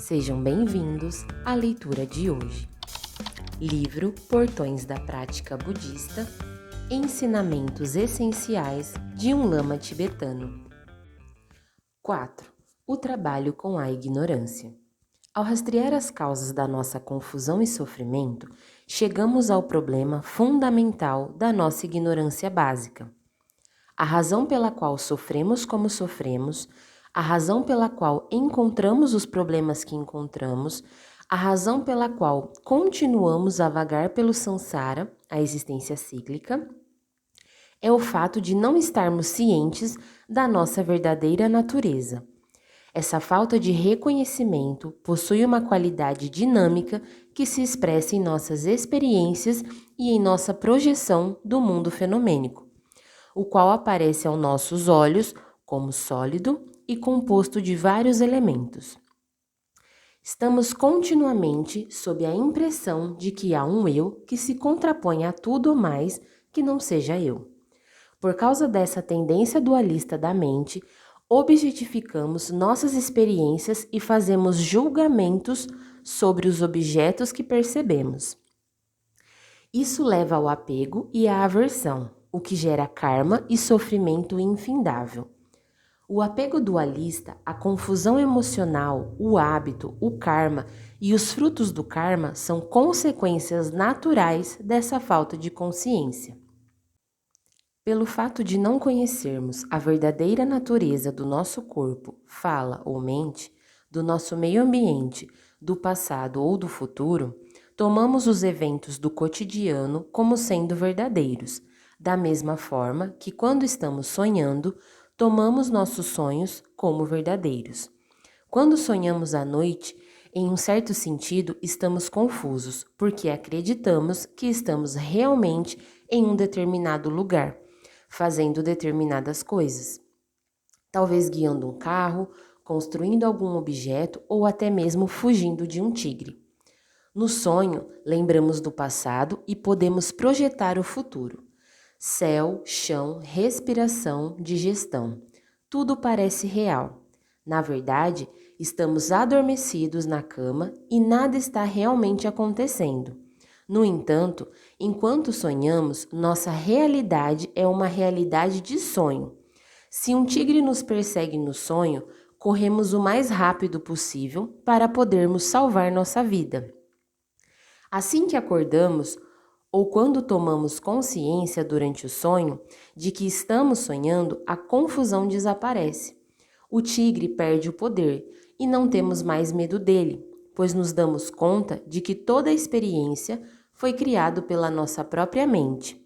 Sejam bem-vindos à leitura de hoje. Livro Portões da Prática Budista, Ensinamentos Essenciais de um Lama Tibetano. 4. O trabalho com a ignorância. Ao rastrear as causas da nossa confusão e sofrimento, chegamos ao problema fundamental da nossa ignorância básica. A razão pela qual sofremos como sofremos, a razão pela qual encontramos os problemas que encontramos, a razão pela qual continuamos a vagar pelo samsara, a existência cíclica, é o fato de não estarmos cientes da nossa verdadeira natureza. Essa falta de reconhecimento possui uma qualidade dinâmica que se expressa em nossas experiências e em nossa projeção do mundo fenomênico, o qual aparece aos nossos olhos como sólido e composto de vários elementos. Estamos continuamente sob a impressão de que há um eu que se contrapõe a tudo ou mais que não seja eu. Por causa dessa tendência dualista da mente, objetificamos nossas experiências e fazemos julgamentos sobre os objetos que percebemos. Isso leva ao apego e à aversão, o que gera karma e sofrimento infindável. O apego dualista, a confusão emocional, o hábito, o karma e os frutos do karma são consequências naturais dessa falta de consciência. Pelo fato de não conhecermos a verdadeira natureza do nosso corpo, fala ou mente, do nosso meio ambiente, do passado ou do futuro, tomamos os eventos do cotidiano como sendo verdadeiros, da mesma forma que quando estamos sonhando, tomamos nossos sonhos como verdadeiros. Quando sonhamos à noite, em um certo sentido, estamos confusos, porque acreditamos que estamos realmente em um determinado lugar, fazendo determinadas coisas. Talvez guiando um carro, construindo algum objeto ou até mesmo fugindo de um tigre. No sonho, lembramos do passado e podemos projetar o futuro. Céu, chão, respiração, digestão. Tudo parece real. Na verdade, estamos adormecidos na cama e nada está realmente acontecendo. No entanto, enquanto sonhamos, nossa realidade é uma realidade de sonho. Se um tigre nos persegue no sonho, corremos o mais rápido possível para podermos salvar nossa vida. Assim que acordamos, ou quando tomamos consciência durante o sonho de que estamos sonhando, a confusão desaparece. O tigre perde o poder e não temos mais medo dele, pois nos damos conta de que toda a experiência foi criada pela nossa própria mente.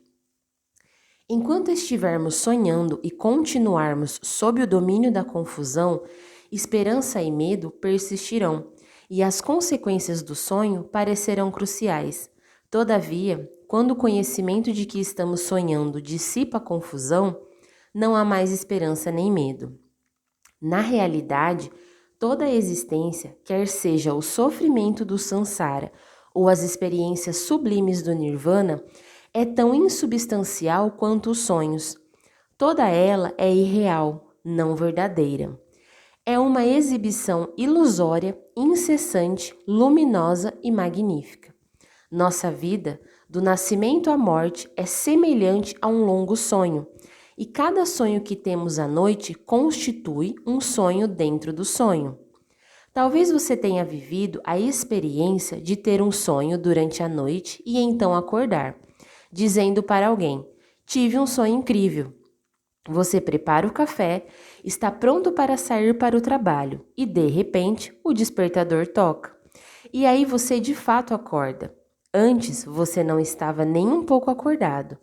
Enquanto estivermos sonhando e continuarmos sob o domínio da confusão, esperança e medo persistirão, e as consequências do sonho parecerão cruciais. Todavia, quando o conhecimento de que estamos sonhando dissipa a confusão, não há mais esperança nem medo. Na realidade, toda a existência, quer seja o sofrimento do samsara ou as experiências sublimes do nirvana, é tão insubstancial quanto os sonhos. Toda ela é irreal, não verdadeira. É uma exibição ilusória, incessante, luminosa e magnífica. Nossa vida, do nascimento à morte, é semelhante a um longo sonho, e cada sonho que temos à noite constitui um sonho dentro do sonho. Talvez você tenha vivido a experiência de ter um sonho durante a noite e então acordar, dizendo para alguém: "Tive um sonho incrível." Você prepara o café, está pronto para sair para o trabalho e, de repente, o despertador toca. E aí você de fato acorda. Antes, você não estava nem um pouco acordado,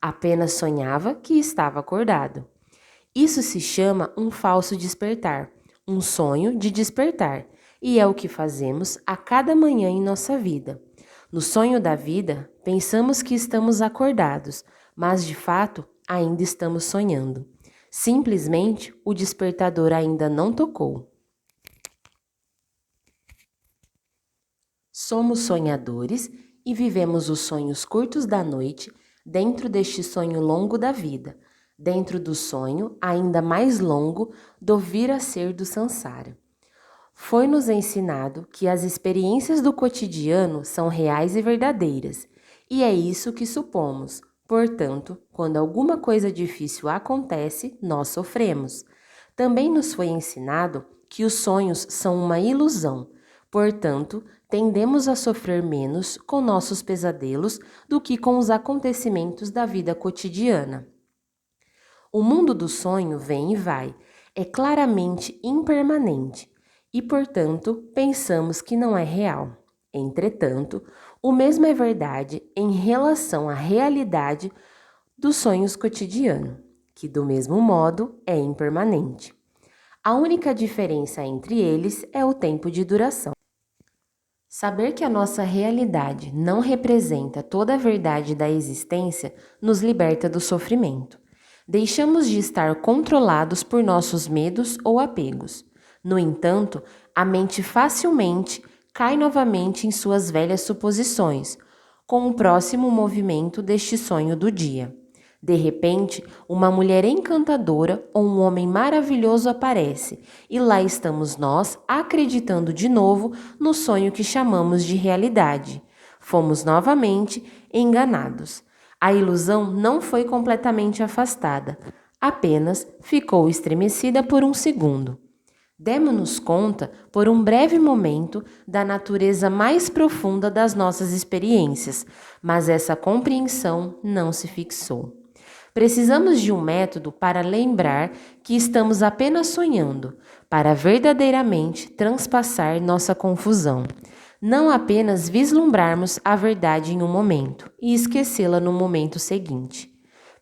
apenas sonhava que estava acordado. Isso se chama um falso despertar, um sonho de despertar, e é o que fazemos a cada manhã em nossa vida. No sonho da vida, pensamos que estamos acordados, mas de fato ainda estamos sonhando. Simplesmente o despertador ainda não tocou. Somos sonhadores e vivemos os sonhos curtos da noite dentro deste sonho longo da vida, dentro do sonho ainda mais longo do vir a ser do samsara. foi-nos ensinado que as experiências do cotidiano são reais e verdadeiras, e é isso que supomos. Portanto, quando alguma coisa difícil acontece, nós sofremos. Também nos foi ensinado que os sonhos são uma ilusão. Portanto, tendemos a sofrer menos com nossos pesadelos do que com os acontecimentos da vida cotidiana. O mundo do sonho vem e vai, é claramente impermanente e, portanto, pensamos que não é real. Entretanto, o mesmo é verdade em relação à realidade dos sonhos cotidianos, que, do mesmo modo, é impermanente. A única diferença entre eles é o tempo de duração. Saber que a nossa realidade não representa toda a verdade da existência nos liberta do sofrimento. Deixamos de estar controlados por nossos medos ou apegos. No entanto, a mente facilmente cai novamente em suas velhas suposições, com o próximo movimento deste sonho do dia. De repente, uma mulher encantadora ou um homem maravilhoso aparece, e lá estamos nós acreditando de novo no sonho que chamamos de realidade. Fomos novamente enganados. A ilusão não foi completamente afastada, apenas ficou estremecida por um segundo. Demos-nos conta, por um breve momento, da natureza mais profunda das nossas experiências, mas essa compreensão não se fixou. Precisamos de um método para lembrar que estamos apenas sonhando, para verdadeiramente transpassar nossa confusão. Não apenas vislumbrarmos a verdade em um momento e esquecê-la no momento seguinte.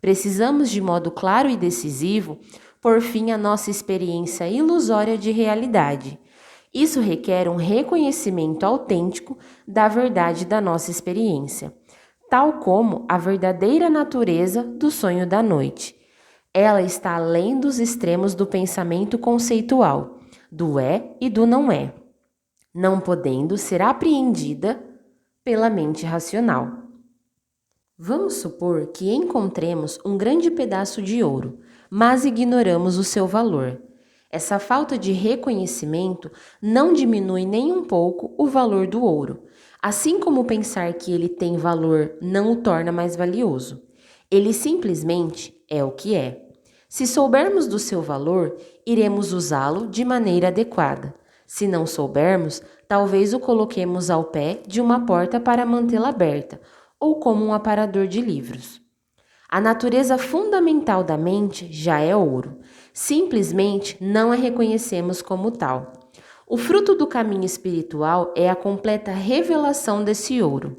Precisamos, de modo claro e decisivo, pôr fim à nossa experiência ilusória de realidade. Isso requer um reconhecimento autêntico da verdade da nossa experiência, tal como a verdadeira natureza do sonho da noite. Ela está além dos extremos do pensamento conceitual, do é e do não é, não podendo ser apreendida pela mente racional. Vamos supor que encontremos um grande pedaço de ouro, mas ignoramos o seu valor. Essa falta de reconhecimento não diminui nem um pouco o valor do ouro, assim como pensar que ele tem valor não o torna mais valioso. Ele simplesmente é o que é. Se soubermos do seu valor, iremos usá-lo de maneira adequada. Se não soubermos, talvez o coloquemos ao pé de uma porta para mantê-la aberta, ou como um aparador de livros. A natureza fundamental da mente já é ouro. Simplesmente não a reconhecemos como tal. O fruto do caminho espiritual é a completa revelação desse ouro.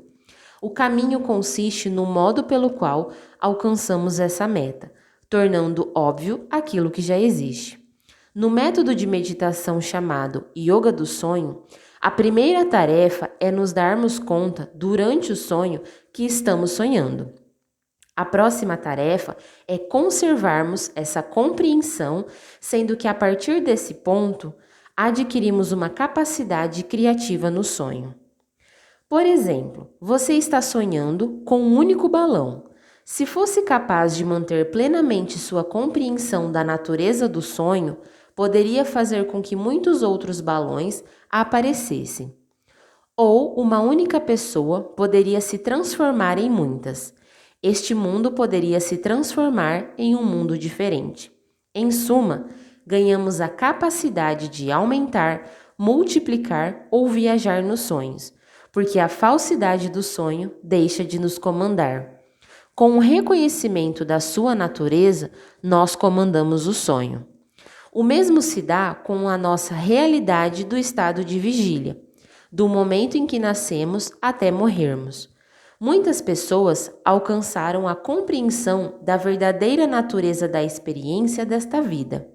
O caminho consiste no modo pelo qual alcançamos essa meta, tornando óbvio aquilo que já existe. No método de meditação chamado Yoga do Sonho, a primeira tarefa é nos darmos conta, durante o sonho, que estamos sonhando. A próxima tarefa é conservarmos essa compreensão, sendo que a partir desse ponto, adquirimos uma capacidade criativa no sonho. Por exemplo, você está sonhando com um único balão. Se fosse capaz de manter plenamente sua compreensão da natureza do sonho, poderia fazer com que muitos outros balões aparecessem. Ou uma única pessoa poderia se transformar em muitas. Este mundo poderia se transformar em um mundo diferente. Em suma, ganhamos a capacidade de aumentar, multiplicar ou viajar nos sonhos, porque a falsidade do sonho deixa de nos comandar. Com o reconhecimento da sua natureza, nós comandamos o sonho. O mesmo se dá com a nossa realidade do estado de vigília, do momento em que nascemos até morrermos. Muitas pessoas alcançaram a compreensão da verdadeira natureza da experiência desta vida.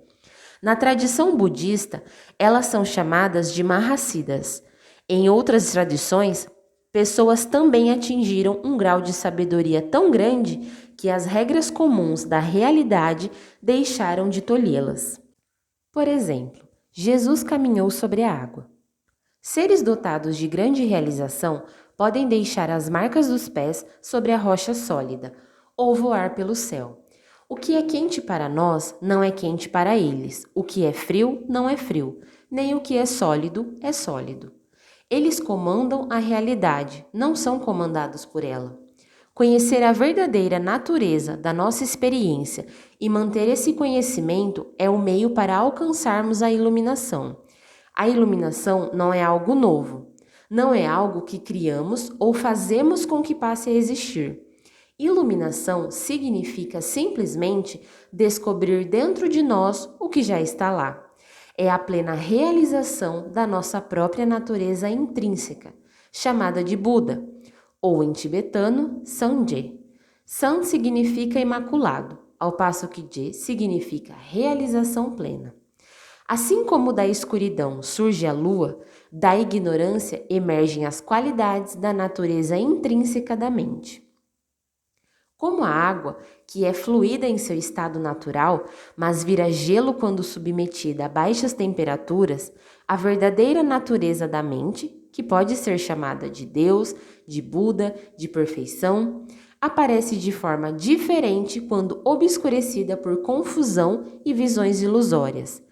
Na tradição budista, elas são chamadas de Mahasiddhas. Em outras tradições, pessoas também atingiram um grau de sabedoria tão grande que as regras comuns da realidade deixaram de tolhê-las. Por exemplo, Jesus caminhou sobre a água. Seres dotados de grande realização podem deixar as marcas dos pés sobre a rocha sólida ou voar pelo céu. O que é quente para nós não é quente para eles. O que é frio não é frio, nem o que é sólido é sólido. Eles comandam a realidade, não são comandados por ela. Conhecer a verdadeira natureza da nossa experiência e manter esse conhecimento é o meio para alcançarmos a iluminação. A iluminação não é algo novo, não é algo que criamos ou fazemos com que passe a existir. Iluminação significa simplesmente descobrir dentro de nós o que já está lá. É a plena realização da nossa própria natureza intrínseca, chamada de Buda, ou em tibetano, Sanje. San significa imaculado, ao passo que Je significa realização plena. Assim como da escuridão surge a lua, da ignorância emergem as qualidades da natureza intrínseca da mente. Como a água, que é fluida em seu estado natural, mas vira gelo quando submetida a baixas temperaturas, a verdadeira natureza da mente, que pode ser chamada de Deus, de Buda, de perfeição, aparece de forma diferente quando obscurecida por confusão e visões ilusórias.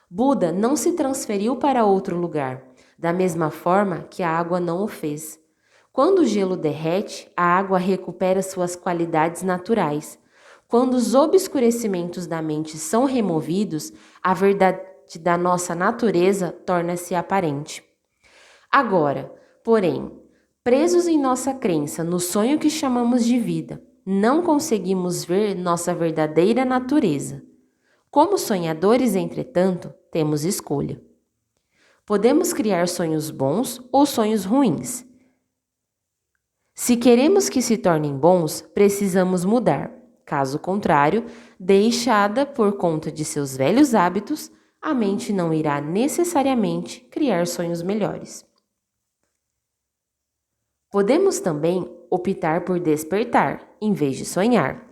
Buda não se transferiu para outro lugar, da mesma forma que a água não o fez. Quando o gelo derrete, a água recupera suas qualidades naturais. Quando os obscurecimentos da mente são removidos, a verdade da nossa natureza torna-se aparente. Agora, porém, presos em nossa crença no sonho que chamamos de vida, não conseguimos ver nossa verdadeira natureza. Como sonhadores, entretanto, temos escolha. Podemos criar sonhos bons ou sonhos ruins. Se queremos que se tornem bons, precisamos mudar. Caso contrário, deixada por conta de seus velhos hábitos, a mente não irá necessariamente criar sonhos melhores. Podemos também optar por despertar, em vez de sonhar.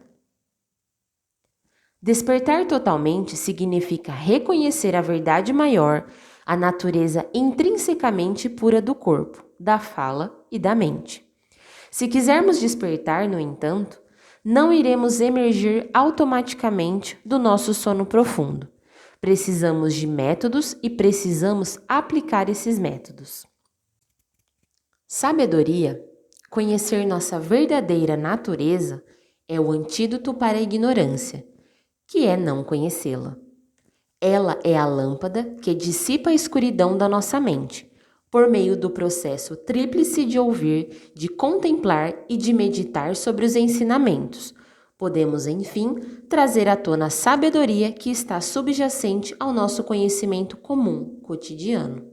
Despertar totalmente significa reconhecer a verdade maior, a natureza intrinsecamente pura do corpo, da fala e da mente. Se quisermos despertar, no entanto, não iremos emergir automaticamente do nosso sono profundo. Precisamos de métodos e precisamos aplicar esses métodos. Sabedoria, conhecer nossa verdadeira natureza, é o antídoto para a ignorância, que é não conhecê-la. Ela é a lâmpada que dissipa a escuridão da nossa mente, por meio do processo tríplice de ouvir, de contemplar e de meditar sobre os ensinamentos. Podemos, enfim, trazer à tona a sabedoria que está subjacente ao nosso conhecimento comum, cotidiano.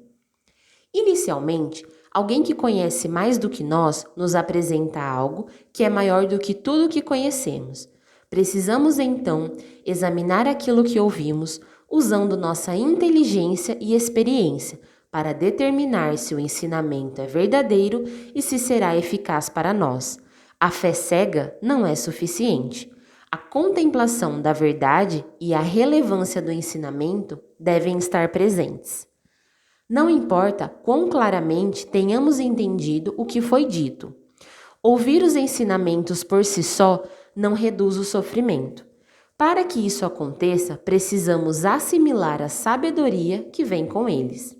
Inicialmente, alguém que conhece mais do que nós nos apresenta algo que é maior do que tudo o que conhecemos. Precisamos, então, examinar aquilo que ouvimos, usando nossa inteligência e experiência, para determinar se o ensinamento é verdadeiro e se será eficaz para nós. A fé cega não é suficiente. A contemplação da verdade e a relevância do ensinamento devem estar presentes. Não importa quão claramente tenhamos entendido o que foi dito. Ouvir os ensinamentos por si só não reduz o sofrimento. Para que isso aconteça, precisamos assimilar a sabedoria que vem com eles.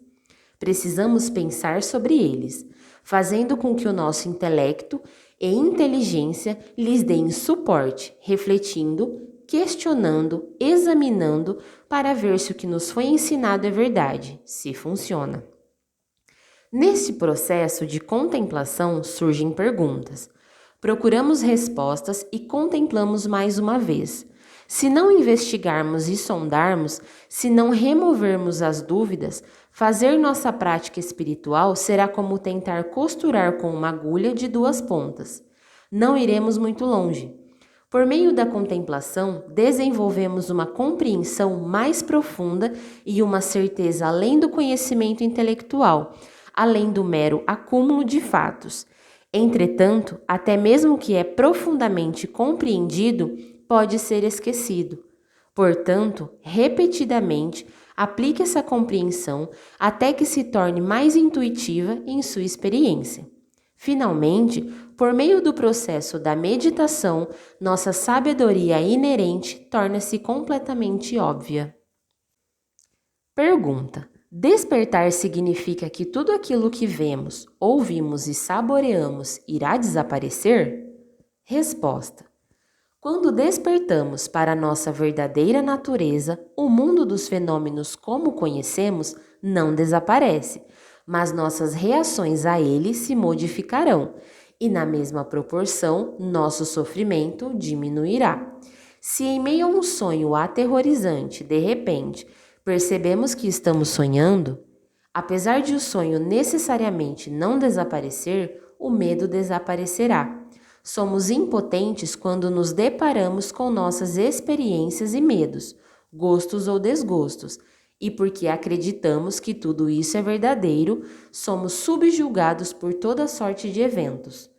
Precisamos pensar sobre eles, fazendo com que o nosso intelecto e inteligência lhes deem suporte, refletindo, questionando, examinando, para ver se o que nos foi ensinado é verdade, se funciona. Neste processo de contemplação surgem perguntas. Procuramos respostas e contemplamos mais uma vez. Se não investigarmos e sondarmos, se não removermos as dúvidas, fazer nossa prática espiritual será como tentar costurar com uma agulha de duas pontas. Não iremos muito longe. Por meio da contemplação, desenvolvemos uma compreensão mais profunda e uma certeza além do conhecimento intelectual, além do mero acúmulo de fatos. Entretanto, até mesmo o que é profundamente compreendido pode ser esquecido. Portanto, repetidamente, aplique essa compreensão até que se torne mais intuitiva em sua experiência. Finalmente, por meio do processo da meditação, nossa sabedoria inerente torna-se completamente óbvia. Pergunta: Despertar significa que tudo aquilo que vemos, ouvimos e saboreamos irá desaparecer? Resposta: quando despertamos para a nossa verdadeira natureza, o mundo dos fenômenos como conhecemos não desaparece, mas nossas reações a ele se modificarão e, na mesma proporção, nosso sofrimento diminuirá. Se em meio a um sonho aterrorizante, de repente, percebemos que estamos sonhando, apesar de o sonho necessariamente não desaparecer, o medo desaparecerá. Somos impotentes quando nos deparamos com nossas experiências e medos, gostos ou desgostos, e porque acreditamos que tudo isso é verdadeiro, somos subjugados por toda sorte de eventos.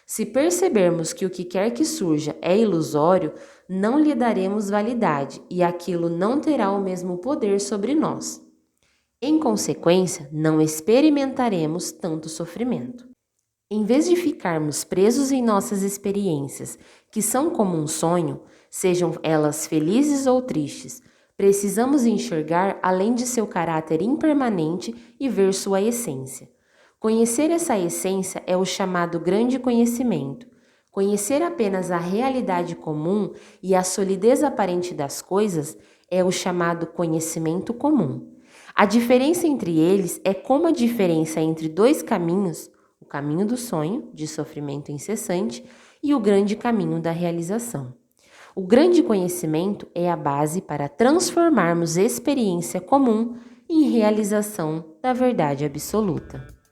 Se percebermos que o que quer que surja é ilusório, não lhe daremos validade e aquilo não terá o mesmo poder sobre nós. Em consequência, não experimentaremos tanto sofrimento. Em vez de ficarmos presos em nossas experiências, que são como um sonho, sejam elas felizes ou tristes, precisamos enxergar além de seu caráter impermanente e ver sua essência. Conhecer essa essência é o chamado grande conhecimento. Conhecer apenas a realidade comum e a solidez aparente das coisas é o chamado conhecimento comum. A diferença entre eles é como a diferença entre dois caminhos, o caminho do sonho, de sofrimento incessante, e o grande caminho da realização. O grande conhecimento é a base para transformarmos experiência comum em realização da verdade absoluta.